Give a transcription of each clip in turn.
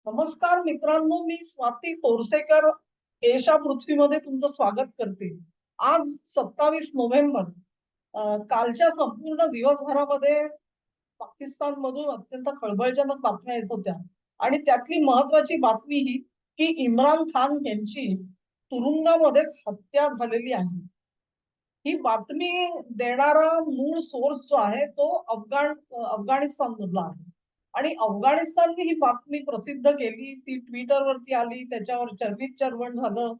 नमस्कार मित्रांनो, मी स्वाती तोरसेकर एशा पृथ्वीमध्ये तुमचं स्वागत करते. आज 27 नोव्हेंबर. कालच्या संपूर्ण दिवसभरामध्ये पाकिस्तानमधून अत्यंत खळबळजनक बातम्या येत होत्या आणि त्यातली महत्वाची बातमी ही की इम्रान खान यांची तुरुंगामध्येच हत्या झालेली आहे. ही बातमी देणारा मूळ सोर्स जो आहे तो अफगाणिस्तान मधला आहे. आणि अफगाणिस्तानने ही बातमी प्रसिद्ध केली, ती ट्विटरवरती आली, त्याच्यावर चर्वित-चर्वण झालं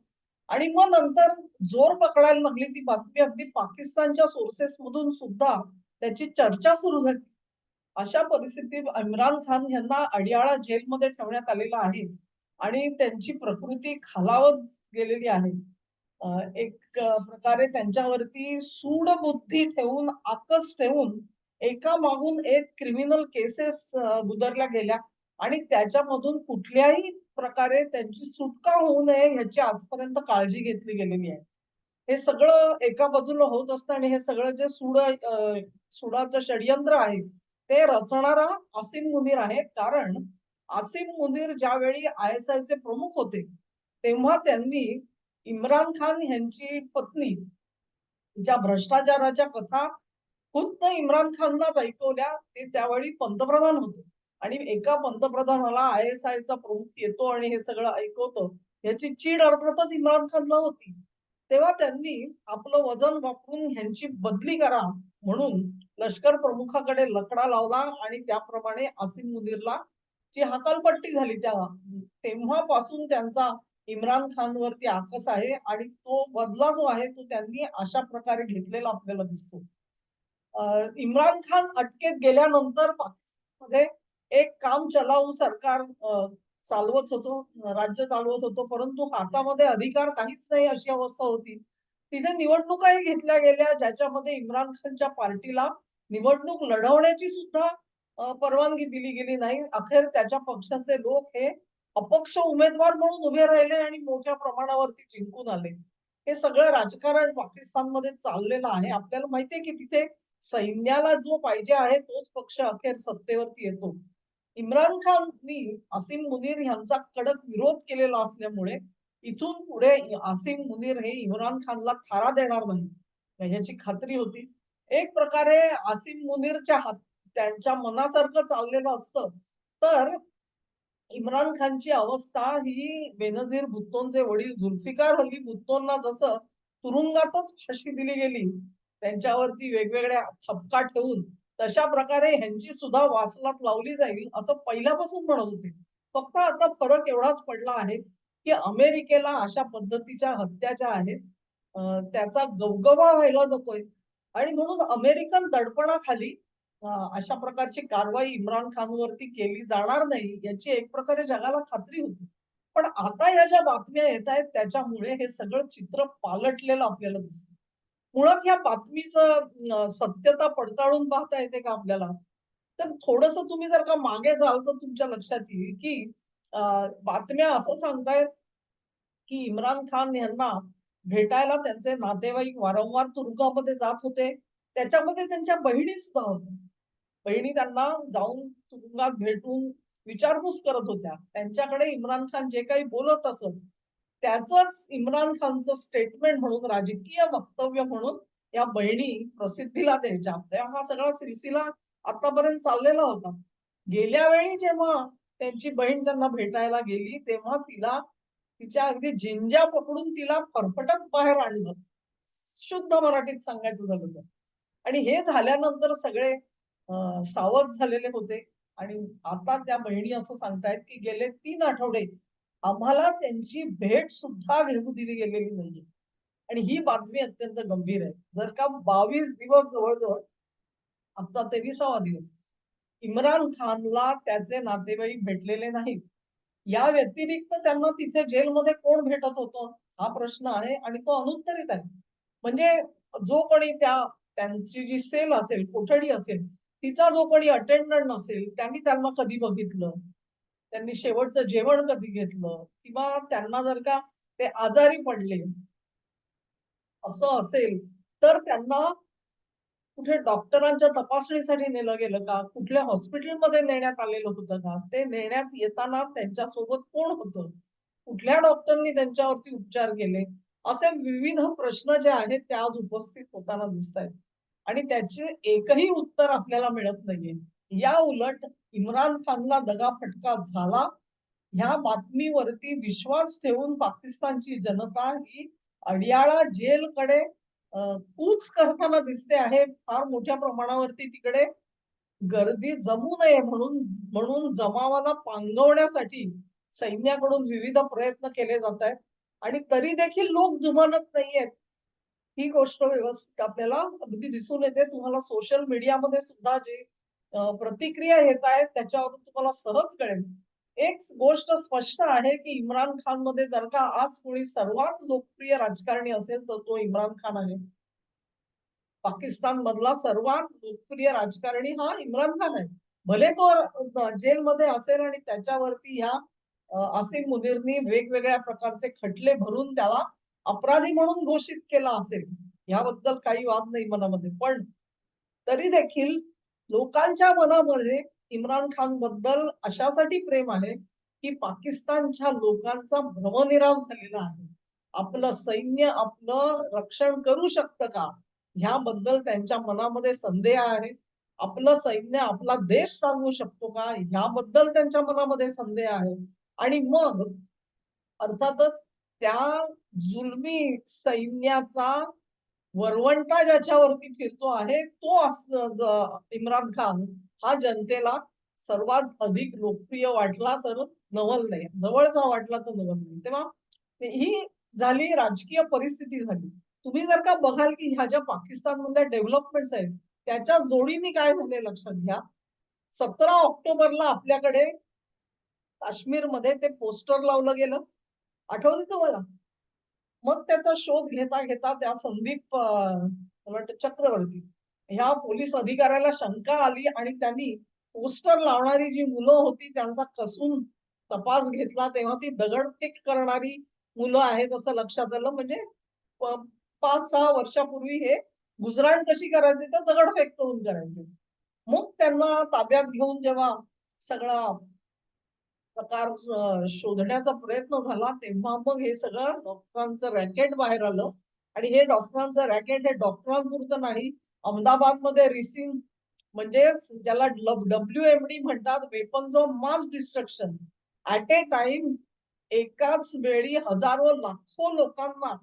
आणि मग नंतर जोर पकडायला लागली ती बातमी. अगदी पाकिस्तानच्या सोर्सेस मधून सुद्धा त्याची चर्चा सुरू झाली. अशा परिस्थितीत इम्रान खान यांना अडियाळा जेलमध्ये ठेवण्यात आलेलं आहे आणि त्यांची प्रकृती खालावत गेलेली आहे. एक प्रकारे त्यांच्यावरती सूडबुद्धी ठेवून, आकस ठेवून एका मागून एक क्रिमिनल केसेस गुदरल्या गेल्या आणि त्याच्यामधून कुठल्याही प्रकारे त्यांची सुटका होऊ नये ह्याची आजपर्यंत काळजी घेतली गेलेली आहे. हे सगळं एका बाजूला होत असतं आणि हे सगळं जे सुडाचं षडयंत्र आहे, ते रचणारा आसिम मुनीर आहे. कारण आसिम मुनीर ज्यावेळी आय-एस-आयचे प्रमुख होते, तेव्हा त्यांनी इम्रान खान यांची पत्नी ज्या भ्रष्टाचाराच्या कथा खुद्द इम्रान खानलाच ऐकवल्या. ते त्यावेळी पंतप्रधान होते आणि एका पंतप्रधानाला आय-एस-आयचा प्रमुख येतो आणि हे सगळं ऐकवतो, याची चीड अर्थातच इम्रान खानला होती. तेव्हा त्यांनी आपलं वजन वापरून ह्यांची बदली करा म्हणून लष्कर प्रमुखाकडे लकडा लावला आणि त्याप्रमाणे आसिम मुनीरला ची हकालपट्टी झाली. तेव्हापासून त्यांचा इम्रान खानवरती आकस आहे आणि तो बदला जो आहे तो त्यांनी अशा प्रकारे घेतलेला आपल्याला दिसतो. इम्रान खान अटकेत गेल्यानंतर पाकिस्तानमध्ये एक काम चलाऊ सरकार चालवत होतो, राज्य चालवत होतो, परंतु हातामध्ये अधिकार काहीच नाही अशी अवस्था होती. तिथे निवडणुकाही घेतल्या गेल्या, ज्याच्यामध्ये इम्रान खानच्या पार्टीला निवडणूक लढवण्याची सुद्धा परवानगी दिली गेली नाही. अखेर त्याच्या पक्षाचे लोक हे अपक्ष उमेदवार म्हणून उभे राहिले आणि मोठ्या प्रमाणावरती जिंकून आले. हे सगळं राजकारण पाकिस्तानमध्ये चाललेलं आहे. आपल्याला माहितीये की तिथे सैन्याला जो पाहिजे आहे तोच पक्ष अखेर सत्तेवरती येतो. इम्रान खाननी आसिम मुनीर यांचा कडक विरोध केलेला असल्यामुळे इथून पुढे आसिम मुनीर हे इम्रान खानला थारा देणार नाही ह्याची खात्री होती. एक प्रकारे आसिम मुनीरच्या त्यांच्या मनासारखं चाललेलं असतं तर इम्रान खानची अवस्था ही बेनझीर भुट्टोंचे वडील जुल्फिकार अली भुट्टोंना जसं तुरुंगातच फाशी दिली गेली, त्यांच्यावरती वेगवेगळ्या ठपका ठेवून, तशा प्रकारे ह्यांची सुद्धा वासलात लावली जाईल असं पहिल्यापासून म्हणत होते. फक्त आता फरक एवढाच पडला आहे, की अमेरिकेला अशा पद्धतीच्या हत्या ज्या आहेत त्याचा गवगवा व्हायला नकोय आणि म्हणून अमेरिकन दडपणाखाली अशा प्रकारची कारवाई इम्रान खानवरती केली जाणार नाही याची एक प्रकारे जगाला खात्री होती. पण आता ह्या ज्या बातम्या येतायत त्याच्यामुळे हे सगळं चित्र पालटलेलं आपल्याला दिसतं. मुळात ह्या बातमीचं सत्यता पडताळून पाहता येते का आपल्याला? तर थोडंसं तुम्ही जर का मागे जाल तर तुमच्या लक्षात येईल, की अ, बातम्या असं सांगतायत, की इम्रान खान यांना भेटायला त्यांचे नातेवाईक वारंवार तुरुंगामध्ये जात होते. त्याच्यामध्ये त्यांच्या बहिणी सुद्धा होत्या. बहिणी त्यांना जाऊन तुरुंगात भेटून विचारपूस करत होत्या. त्यांच्याकडे इम्रान खान जे काही बोलत असत, त्याचंच इम्रान खानचं स्टेटमेंट म्हणून, राजकीय वक्तव्य म्हणून या बहिणी प्रसिद्धीला द्यायच्या. तेव्हा हा सगळा सिलसिला आतापर्यंत चाललेला होता. गेल्या वेळी जेव्हा त्यांची बहीण त्यांना भेटायला गेली, तेव्हा तिला तिच्या अगदी जिंज्या पकडून तिला फरफटत बाहेर आणलं. शुद्ध मराठीत सांगायचं झालं तर. आणि हे झाल्यानंतर सगळे सावध झालेले होते आणि आता त्या बहिणी असं सांगतायत, की गेले 3 आठवडे आम्हाला त्यांची भेट सुद्धा घेऊ दिली गेलेली नाहीये. आणि ही बातमी अत्यंत गंभीर आहे. जर का 22 दिवस जवळ-जवळ आजचा 23वा दिवस इम्रान खानला त्याचे नातेवाईक भेटलेले नाहीत. या व्यतिरिक्त त्यांना तिथे जेलमध्ये कोण भेटत होतं? हा प्रश्न आहे आणि तो अनुत्तरित आहे. म्हणजे जो कोणी त्यांची जी सेल असेल, कोठडी असेल, तिचा जो कोणी अटेंडंट असेल, त्यांनी त्यांना कधी बघितलं? त्यांनी शेवटचं जेवण कधी घेतलं? किंवा त्यांना जर का ते आजारी पडले, असं असेल, तर त्यांना कुठे डॉक्टरांच्या तपासणीसाठी नेलं गेलं का? कुठल्या हॉस्पिटलमध्ये नेण्यात आलेलं होतं का? ते नेण्यात येताना त्यांच्यासोबत कोण होतं? कुठल्या डॉक्टरनी त्यांच्यावरती उपचार केले? असे विविध प्रश्न जे आहेत ते आज उपस्थित होताना दिसतायत. आणि त्याचे एकही उत्तर आपल्याला मिळत नाहीये. या उलट इम्रान खानला दगाफटका झाला, ह्या बातमीवरती विश्वास ठेवून पाकिस्तानची जनता ही अडियाळा जेलकडे कूच करताना दिसते आहे. फार मोठ्या प्रमाणावरती तिकडे गर्दी जमू नये म्हणून म्हणून जमावाला पांगवण्यासाठी सैन्याकडून विविध प्रयत्न केले जात आहेत आणि तरी देखील लोक जुमानत नाहीयेत. ही गोष्ट व्यवस्थित आपल्याला अगदी दिसून येते. तुम्हाला सोशल मीडियामध्ये सुद्धा जे प्रतिक्रिया येत आहेत त्याच्यावरून तुम्हाला सहज कळेल. एक गोष्ट स्पष्ट आहे, की इम्रान खानमध्ये जर का आज कोणी सर्वात लोकप्रिय राजकारणी असेल, तर तो इम्रान खान आहे. पाकिस्तान मधला सर्वात लोकप्रिय राजकारणी हा इम्रान खान आहे. भले तो जेलमध्ये असेल आणि त्याच्यावरती ह्या आसिम मुनीरनी वेगवेगळ्या प्रकारचे खटले भरून त्याला अपराधी म्हणून घोषित केला असेल. याबद्दल काही वाद नाही मनामध्ये. पण तरी देखील लोकांच्या मनामध्ये इम्रान खान बद्दल अशासाठी प्रेम आहे, की पाकिस्तानच्या लोकांचा भ्रमनिरास झालेला आहे. आपलं सैन्य आपलं रक्षण करू शकतं का? ह्याबद्दल त्यांच्या मनामध्ये संदेह आहे. आपलं सैन्य आपला देश चालवू शकतो का? ह्याबद्दल त्यांच्या मनामध्ये संदेह आहे. आणि मग अर्थातच त्या जुलमी सैन्याचा वरवंटा ज्याच्यावरती फिरतो आहे तो इम्रान खान हा जनतेला सर्वात अधिक लोकप्रिय वाटला तर नवल नाही. जवळचा वाटला तर नवल नाही. तेव्हा ही झाली राजकीय परिस्थिती झाली. तुम्ही जर का बघाल की ह्या ज्या पाकिस्तानमधल्या डेव्हलपमेंट्स आहेत, त्याच्या जोडीने काय झाले लक्षात घ्या. 17 ऑक्टोबरला आपल्याकडे काश्मीरमध्ये ते पोस्टर लावलं गेलं. आठवतं तुम्हाला? मग त्याचा शोध घेता घेता त्या संदीप मला वाटतं चक्रवर्ती ह्या पोलीस अधिकाऱ्याला शंका आली आणि त्यांनी पोस्टर लावणारी जी मुलं होती त्यांचा कसून तपास घेतला तेव्हा ती दगडफेक करणारी मुलं आहेत असं लक्षात आलं. म्हणजे 5-6 वर्षापूर्वी हे गुजराण कशी करायचे तर दगडफेक करून करायचे. मग त्यांना ताब्यात घेऊन जेव्हा सगळा प्रकार शोधण्याचा प्रयत्न झाला तेव्हा मग हे सगळं डॉक्टरांचं रॅकेट बाहेर आलं आणि हे डॉक्टरांचं रॅकेट हे डॉक्टरांपुरतं नाही. अहमदाबादमध्ये रिसिन म्हणजेच ज्याला WMD म्हणतात, weapons of mass destruction, at A time एकाच वेळी हजारो लाखो लोकांना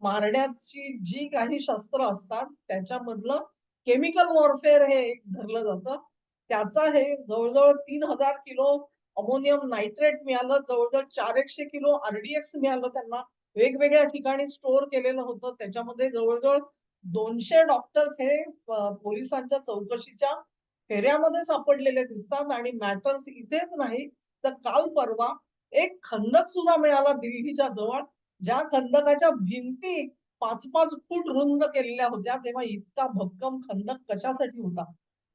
मारण्याची जी काही शस्त्र असतात त्याच्यामधलं केमिकल वॉरफेअर हे एक धरलं जातं. त्याचा हे जवळजवळ 3,000 किलो अमोनियम नायट्रेट मिळालं, जवळजवळ 400 किलो RDX मिळालं त्यांना. वेगवेगळ्या ठिकाणी स्टोअर केलेलं होतं. त्याच्यामध्ये जवळजवळ 200 डॉक्टर्स हे पोलिसांच्या चौकशीच्या फेऱ्यामध्ये सापडलेले दिसतात आणि मॅटर्स इथेच नाही तर काल परवा एक खंदक सुद्धा मिळाला दिल्लीच्या जवळ, ज्या खंदकाच्या भिंती 5-5 फूट रुंद केलेल्या होत्या. तेव्हा इतका भक्कम खंदक कशासाठी होता?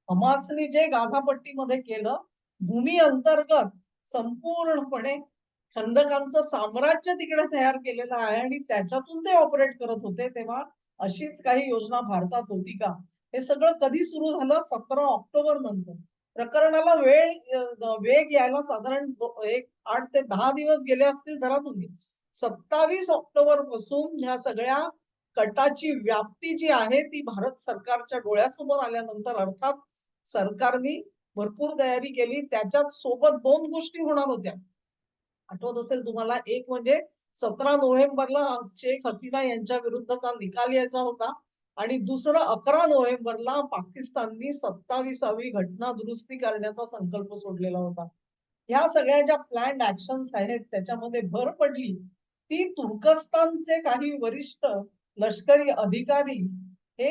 हमासने जे गाझापट्टीमध्ये केलं, भूमी अंतर्गत संपूर्णपणे खंदकांचं साम्राज्य तिकडे तयार केलेलं आहे आणि त्याच्यातून ते ऑपरेट करत होते. तेव्हा अशीच काही योजना भारतात होती का? हे सगळं कधी सुरू झालं? 17 ऑक्टोबर नंतर. प्रकरणाला वेग यायला साधारण एक 8 ते 10 दिवस गेले असतील धरा तुम्ही. 27 ऑक्टोबर पासून ह्या सगळ्या कटाची व्याप्ती जी आहे ती भारत सरकारच्या डोळ्यासमोर आल्यानंतर अर्थात सरकारने भरपूर तयारी केली. त्याच्यात सोबत 2 गोष्टी होणार होत्या. आठवत असेल तुम्हाला, एक म्हणजे 17 नोव्हेंबरला शेख हसीना यांच्या विरुद्धचा निकाल यायचा होता आणि दुसरं 11 नोव्हेंबरला पाकिस्ताननी 27वी घटना दुरुस्ती करण्याचा संकल्प सोडलेला होता. ह्या सगळ्या ज्या प्लॅन्ड ऍक्शन्स आहेत त्याच्यामध्ये भर पडली ती तुर्कस्तानचे काही वरिष्ठ लष्करी अधिकारी हे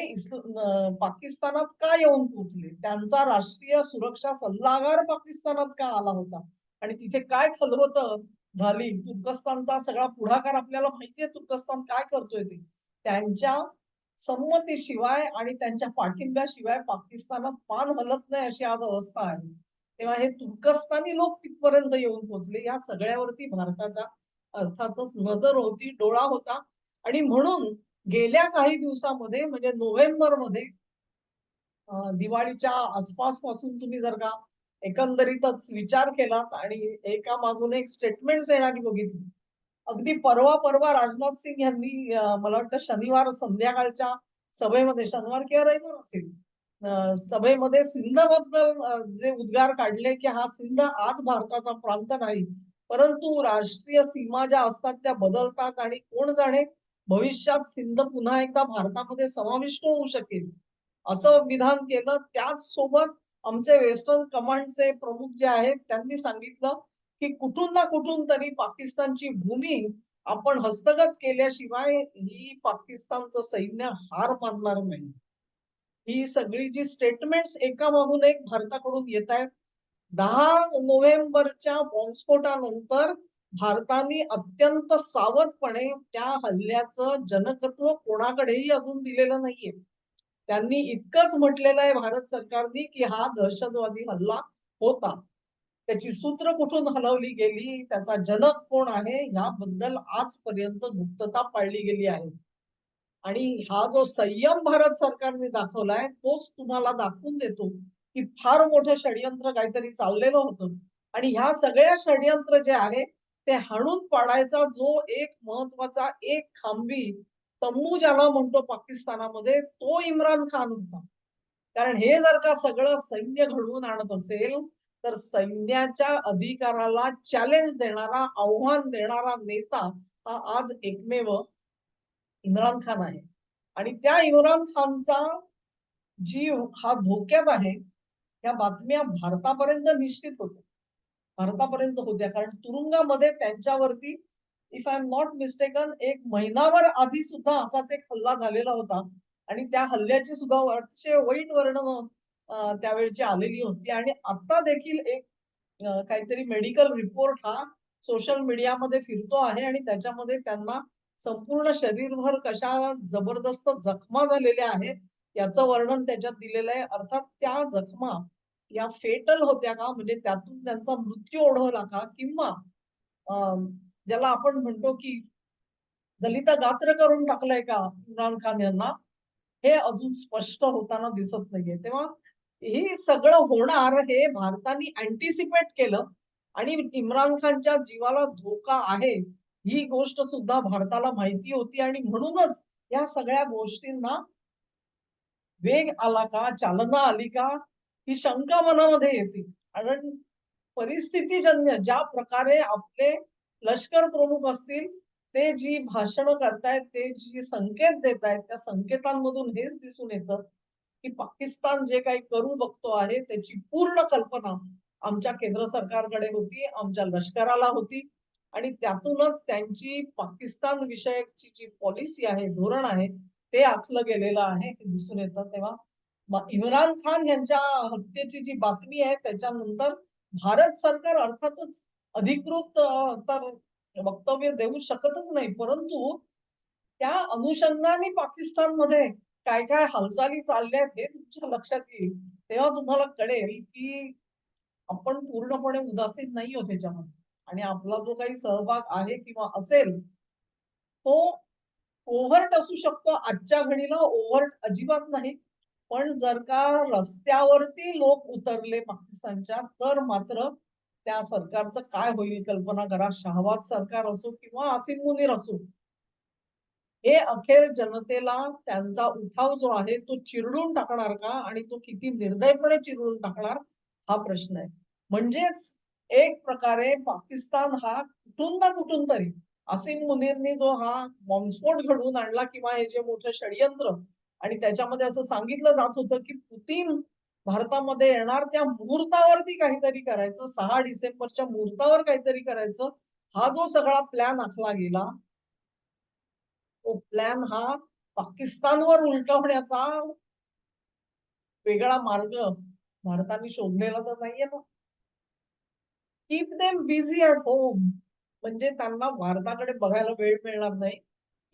पाकिस्तानात का येऊन पोहोचले, त्यांचा राष्ट्रीय सुरक्षा सल्लागार पाकिस्तानात का आला होता आणि तिथे काय खलबत झाली. तुर्कस्तानचा सगळा पुढाकार आपल्याला माहितीये तुर्कस्तान काय करतोय ते. त्यांच्या संमतीशिवाय आणि त्यांच्या पाठिंब्याशिवाय पाकिस्तानात पान हलत नाही अशी आज अवस्था आहे. तेव्हा हे तुर्कस्तानी लोक तिथपर्यंत येऊन पोहोचले. या सगळ्यावरती भारताचा अर्थातच नजर होती, डोळा होता आणि म्हणून गेल्या काही दिवसामध्ये म्हणजे नोव्हेंबरमध्ये दिवाळीच्या आसपासपासून तुम्ही जर का एकंदरीतच विचार केलात आणि एका मागून एक स्टेटमेंट्स येणारी बघितली. अगदी परवा परवा राजनाथ सिंग यांनी मला वाटतं शनिवार संध्याकाळच्या सभेमध्ये, शनिवार किंवा रविवार असेल, सभेमध्ये सिंधबद्दल जे उद्गार काढले, की हा सिंध आज भारताचा प्रांत नाही, परंतु राष्ट्रीय सीमा ज्या असतात त्या बदलतात आणि कोण जाणे भविष्यात सिंध पुन्हा एकदा भारतामध्ये समाविष्ट होऊ शकेल, असं विधान केलं. त्याच सोबत आमचे वेस्टर्न कमांडचे प्रमुख जे आहेत त्यांनी सांगितलं, की कुठून ना कुठून तरी पाकिस्तानची भूमी आपण हस्तगत केल्याशिवाय ही पाकिस्तानचं सैन्य हार मानणार नाही. ही सगळी जी स्टेटमेंट्स एकामागून एक भारताकडून येत आहेत. 10 नोव्हेंबरच्या बॉम्बस्फोटानंतर भारताने अत्यंत सावधपणे त्या हल्ल्याचं जनकत्व कोणाकडेही अजून दिलेलं नाहीये. त्यांनी इतकंच म्हटलेलं आहे भारत सरकारनी, की हा दहशतवादी हल्ला होता. त्याची सूत्र कुठून हलवली गेली, त्याचा जनक कोण आहे, याबद्दल आजपर्यंत गुप्तता पाळली गेली आहे. आणि हा जो संयम भारत सरकारने दाखवलाय, तोच तुम्हाला दाखवून देतो, की फार मोठं षडयंत्र काहीतरी चाललेलं होतं. आणि ह्या सगळ्या षडयंत्र जे आहे, ते हाणून पाडायचा जो एक महत्वाचा एक खांबी तंबू ज्याला म्हणतो पाकिस्तानामध्ये, तो इम्रान खान होता. कारण हे जर का सगळं सैन्य घडवून आणत असेल, तर सैन्याच्या अधिकाराला चॅलेंज देणारा, आव्हान देणारा नेता हा आज एकमेव इम्रान खान आहे. आणि त्या इम्रान खानचा जीव हा धोक्यात आहे. या बातम्या भारतापर्यंत निश्चित होत्या. भारतापर्यंत होत्या. कारण तुरुंगामध्ये त्यांच्यावरती if I am not mistaken एक महिनाभर आधी सुद्धा असाच एक हल्ला झालेला होता. आणि त्या हल्ल्याची सुद्धा अतिशय वाईट वर्णनं त्यावेळची आलेली होती. आणि आता देखील एक काहीतरी मेडिकल रिपोर्ट हा सोशल मीडियामध्ये फिरतो आहे आणि त्याच्यामध्ये त्यांना संपूर्ण शरीरभर कशा जबरदस्त जखमा झालेल्या आहेत याचं वर्णन त्याच्यात दिलेलं आहे. अर्थात त्या जखमा या फेटल होत्या का, म्हणजे त्यातून त्यांचा मृत्यू ओढवला का, किंवा अं, ज्याला आपण म्हणतो की दलित गात्र करून टाकलंय का इम्रान खान यांना, हे अजून स्पष्ट होताना दिसत नाहीये. तेव्हा हे सगळं होणार हे भारताने अँटिसिपेट केलं आणि इम्रान खानच्या जीवाला धोका आहे ही गोष्ट सुद्धा भारताला माहिती होती. आणि म्हणूनच या सगळ्या गोष्टींना वेग आला का, चालना आली का, ही शंका मनामध्ये येते. कारण परिस्थितीजन्य ज्या प्रकारे आपले लष्कर प्रमुख असतील, ते जी भाषणं करतायत, ते जी संकेत देतायत, त्या संकेतांमधून हेच दिसून येतं, की पाकिस्तान जे काही करू बघतो आहे, त्याची पूर्ण कल्पना आमच्या केंद्र सरकारकडे होती, आमच्या लष्कराला होती. आणि त्यातूनच त्यांची पाकिस्तान विषयकची जी पॉलिसी आहे, धोरण आहे, ते आखलं गेलेलं आहे, हे दिसून येतं. तेव्हा इम्रान खान यांच्या हत्येची जी बातमी आहे, त्याच्यानंतर भारत सरकार अर्थातच अधिकृत तर वक्तव्य देऊ शकतच नाही. परंतु त्या अनुषंगाने पाकिस्तानमध्ये काय काय हालचाली चालल्यात हे तुमच्या लक्षात येईल. तेव्हा तुम्हाला कळेल, की आपण पूर्णपणे उदासीन नाही आहोत ह्याच्यामध्ये. आणि आपला जो काही सहभाग आहे किंवा असेल, तो ओव्हर्ट असू शकतो. आजच्या घडीला ओव्हर्ट अजिबात नाही. पण जर का रस्त्यावरती लोक उतरले पाकिस्तानच्या, तर मात्र त्या सरकारचं काय होईल कल्पना करा. शहबाज सरकार असो किंवा आसिम मुनीर असो, हे अखेर जनतेला त्यांचा उठाव जो आहे तो चिरडून टाकणार का, आणि तो किती निर्दयपणे चिरडून टाकणार, हा प्रश्न आहे. म्हणजेच एक प्रकारे पाकिस्तान हा कुठून ना कुठून तरी असीम मुनीरनी जो हा बॉम्बस्फोट घडवून आणला, किंवा हे जे मोठं षडयंत्र, आणि त्याच्यामध्ये असं सांगितलं जात होतं की पुतीन भारतामध्ये येणार त्या मुहूर्तावरती काहीतरी करायचं, 6 डिसेंबरच्या मुहूर्तावर काहीतरी करायचं, हा जो सगळा प्लॅन आखला गेला, तो प्लॅन हा पाकिस्तानवर उलटवण्याचा वेगळा मार्ग भारताने शोधलेला तर नाहीये ना. Keep them busy at home, म्हणजे त्यांना भारताकडे बघायला वेळ मिळणार नाही,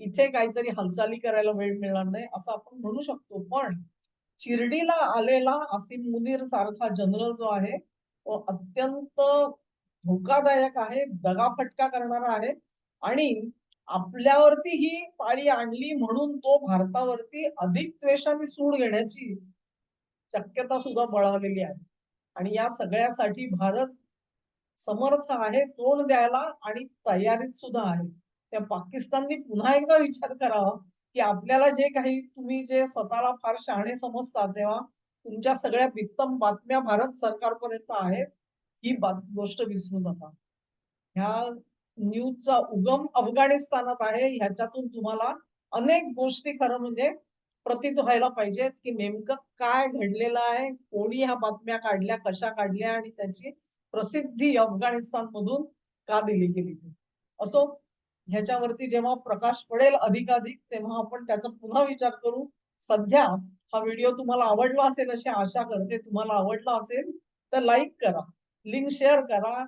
इथे काहीतरी हालचाली करायला वेळ मिळणार नाही, असं आपण म्हणू शकतो. पण चिरडीला आलेला असीम मुनीर सारखा जनरल जो आहे, तो अत्यंत धोकादायक आहे, दगाफटका करणारा आहे. आणि आपल्यावरती ही पाळी आणली म्हणून तो भारतावरती अधिक द्वेषाने सूड घेण्याची शक्यता सुद्धा बळावलेली आहे. आणि या सगळ्यासाठी भारत समर्थ आहे तोंड द्यायला आणि तयारीत सुद्धा आहे. त्या पाकिस्ताननी पुन्हा एकदा विचार करावा, की आपल्याला जे काही तुम्ही जे स्वतःला फार शहाणे समजता, तेव्हा तुमच्या सगळ्या बित्तम बातम्या भारत सरकारपर्यंत आहेत, ही गोष्ट विसरू नका. ह्या न्यूजचा उगम अफगाणिस्तानात आहे. ह्याच्यातून तुम्हाला अनेक गोष्टी खरं म्हणजे प्रतीत व्हायला पाहिजेत, की नेमकं काय घडलेलं आहे, कोणी ह्या बातम्या काढल्या, कशा काढल्या आणि त्याची प्रसिद्धी अफगाणिस्तानमधून का दिली गेली ती. असो, ह्याच्यावरती जेव्हा प्रकाश पडेल अधिकाधिक, तेव्हा आपण त्याचा पुन्हा विचार करू. सध्या हा व्हिडिओ तुम्हाला आवडला असेल अशी आशा करते. तुम्हाला आवडला असेल तर लाईक करा, लिंक शेअर करा,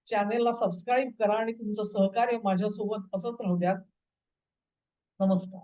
चॅनेलला सबस्क्राईब करा आणि तुमचं सहकार्य माझ्यासोबत असंच राहू द्या. नमस्कार.